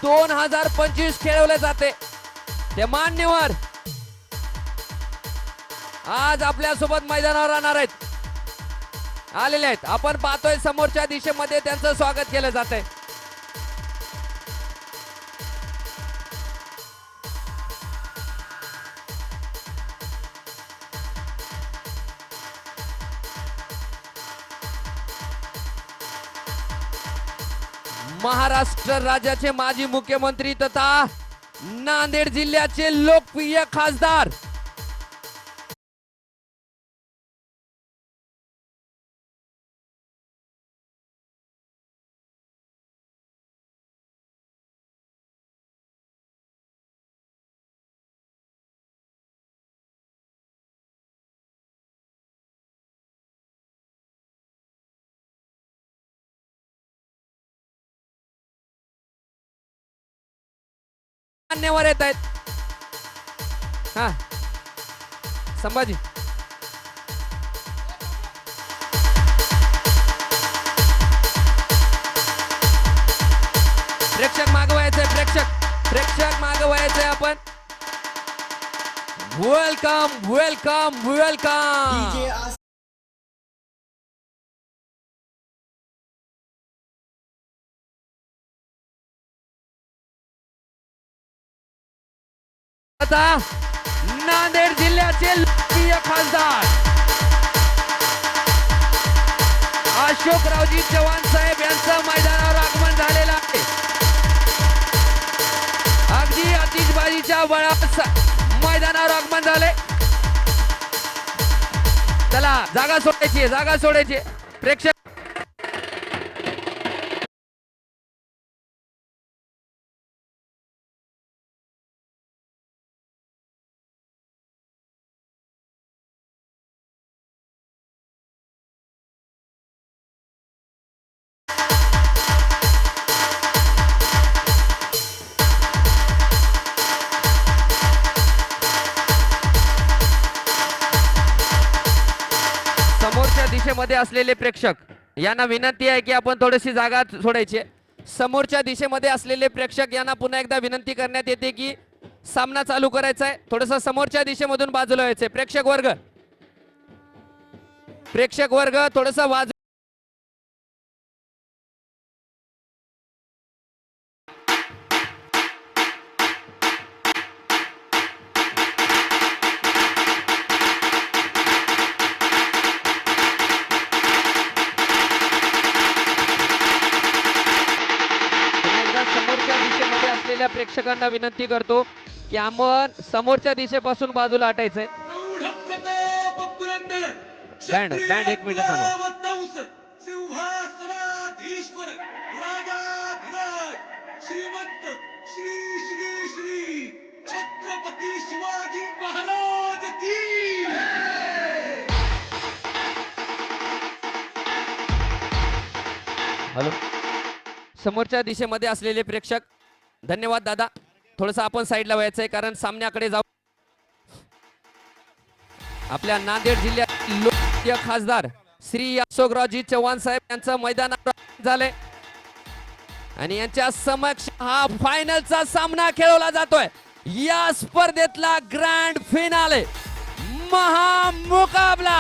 2025 खेळवले जाते ते मान्यवर आज आपल्या सोबत मैदानावर राहणार आहेत आलेले आहेत. आपण पाहतोय समोरच्या दिशेमध्ये त्यांचं स्वागत केलं जातंय. महाराष्ट्र राज्याचे माजी मुख्यमंत्री तथा नांदेड जिल्ह्याचे लोकप्रिय खासदार मान्यवर येत आहेत. हा संभाजी प्रेक्षक मागवायचंय प्रेक्षक मागवायचंय आपण. Welcome welcome welcome. आता नांदेड जिल्ह्याचे लोकप्रिय खासदार अशोकरावजी चव्हाण साहेब यांचं मैदानावर आगमन झालेलं आहे. अगदी आतिषबाजीच्या बळावर मैदानावर आगमन झाले. चला जागा सोडायची प्रेक्षक समोरच्या दिशेमध्ये असलेले प्रेक्षक यांना विनंती आहे की आपण थोडीशी जागा सोडायची. समोरच्या दिशेमध्ये असलेले प्रेक्षक यांना पुन्हा एकदा विनंती करण्यात येते की सामना चालू करायचा आहे. थोडस समोरच्या दिशेमधून बाजूला व्हायचंय. प्रेक्षक वर्ग थोडस बाजू. प्रेक्षकांना विनंती करतो की आपण समोरच्या दिशेपासून बाजूला हटायचंय. बँड एक मिनिट थांबा. श्रीमंत श्री श्री श्री छत्रपती शिवाजी महाराज की. हॅलो समोरच्या दिशेमध्ये असलेले प्रेक्षक धन्यवाद दादा. थोडंसं आपण साईडला व्हायचंय कारण सामन्याकडे जाऊ. आपल्या नांदेड जिल्ह्यात लोकप्रिय खासदार श्री अशोकरावजी चव्हाण साहेब यांचं मैदानावर झालंय आणि यांच्या समक्ष हा फायनलचा सामना खेळवला जातोय. या स्पर्धेतला ग्रँड फिनाले महामुकाबला